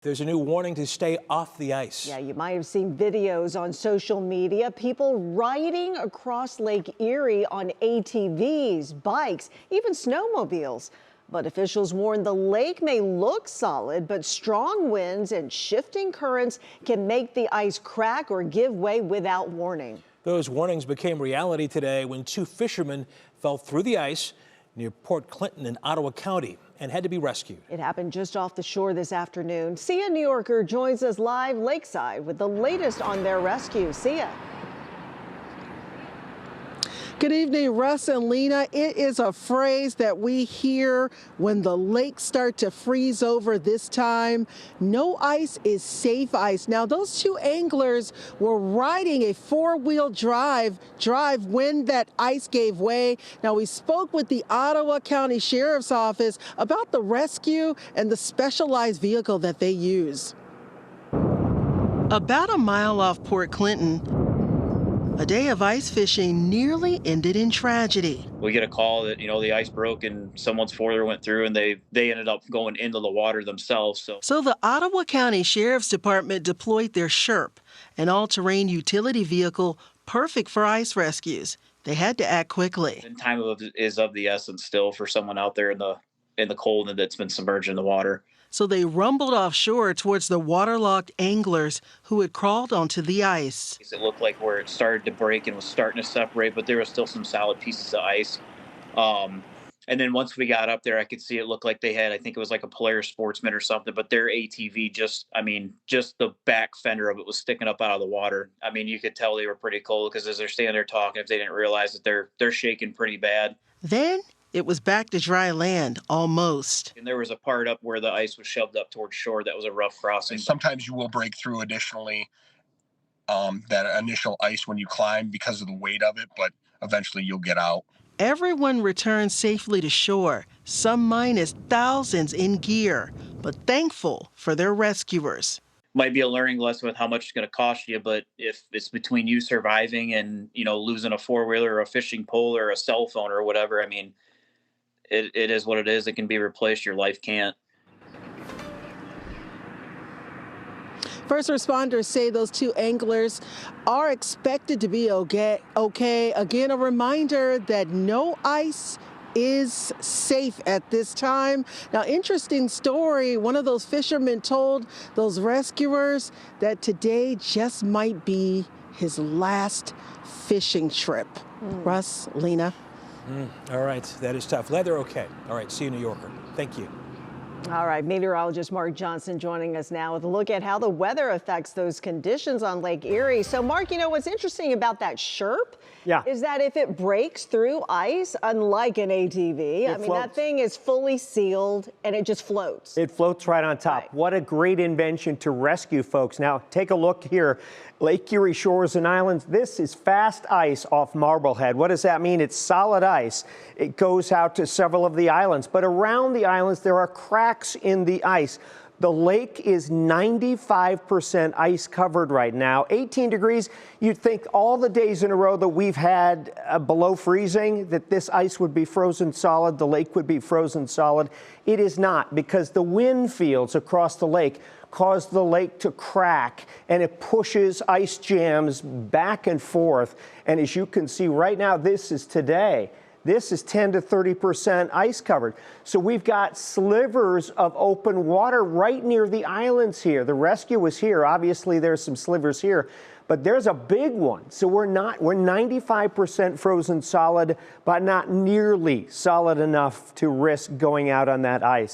There's a new warning to stay off the ice. Yeah, you might have seen videos on social media, people riding across Lake Erie on ATVs, bikes, even snowmobiles. But officials warn the lake may look solid, but strong winds and shifting currents can make the ice crack or give way without warning. Those warnings became reality today when two fishermen fell through the ice near Port Clinton in Ottawa County and had to be rescued. It happened just off the shore this afternoon. Sia New Yorker joins us live lakeside with the latest on their rescue. Sia. Good evening, Russ and Lena. It is a phrase that we hear when the lakes start to freeze over this time. No ice is safe ice. Now, those two anglers were riding a four-wheel drive when that ice gave way. Now, we spoke with the Ottawa County Sheriff's Office about the rescue and the specialized vehicle that they use. About a mile off Port Clinton, a day of ice fishing nearly ended in tragedy. We get a call that, the ice broke and someone's four-wheeler went through and they ended up going into the water themselves. So the Ottawa County Sheriff's Department deployed their SHERP, an all-terrain utility vehicle perfect for ice rescues. They had to act quickly. And time is of the essence still for someone out there in the cold and that's been submerged in the water. So they rumbled offshore towards the waterlogged anglers who had crawled onto the ice. It looked like where it started to break and was starting to separate, but there was still some solid pieces of ice. And then once we got up there, I could see it looked like they had, I think it was like a Polaris Sportsman or something, but their ATV just the back fender of it was sticking up out of the water. I mean, you could tell they were pretty cold because as they're standing there talking, if they didn't realize that they're shaking pretty bad. Then it was back to dry land, almost. And there was a part up where the ice was shoved up towards shore that was a rough crossing. Sometimes you will break through additionally that initial ice when you climb because of the weight of it, but eventually you'll get out. Everyone returned safely to shore, some minus thousands in gear, but thankful for their rescuers. Might be a learning lesson with how much it's going to cost you, but if it's between you surviving and, losing a four-wheeler or a fishing pole or a cell phone or whatever, I mean, it is what it is. It can be replaced. Your life can't. First responders say those two anglers are expected to be okay. Again, a reminder that no ice is safe at this time. Now, interesting story. One of those fishermen told those rescuers that today just might be his last fishing trip. Russ, Lena. All right, that is tough. Glad they're okay. All right, see you, New Yorker. Thank you. All right, meteorologist Mark Johnson joining us now with a look at how the weather affects those conditions on Lake Erie. So, Mark, what's interesting about that SHERP is that if it breaks through ice, unlike an ATV, that thing is fully sealed and it just floats. It floats right on top. Right. What a great invention to rescue folks. Now, take a look here. Lake Erie Shores and Islands. This is fast ice off Marblehead. What does that mean? It's solid ice. It goes out to several of the islands, but around the islands there are cracks in the ice. The lake is 95% ice covered right now. 18 degrees. You'd think all the days in a row that we've had below freezing, that this ice would be frozen solid, the lake would be frozen solid. It is not, because the wind fields across the lake cause the lake to crack, and it pushes ice jams back and forth. And as you can see right now, this is today. This is 10 to 30% ice covered. So we've got slivers of open water right near the islands here. The rescue was here. Obviously, there's some slivers here, but there's a big one. So we're 95% frozen solid, but not nearly solid enough to risk going out on that ice.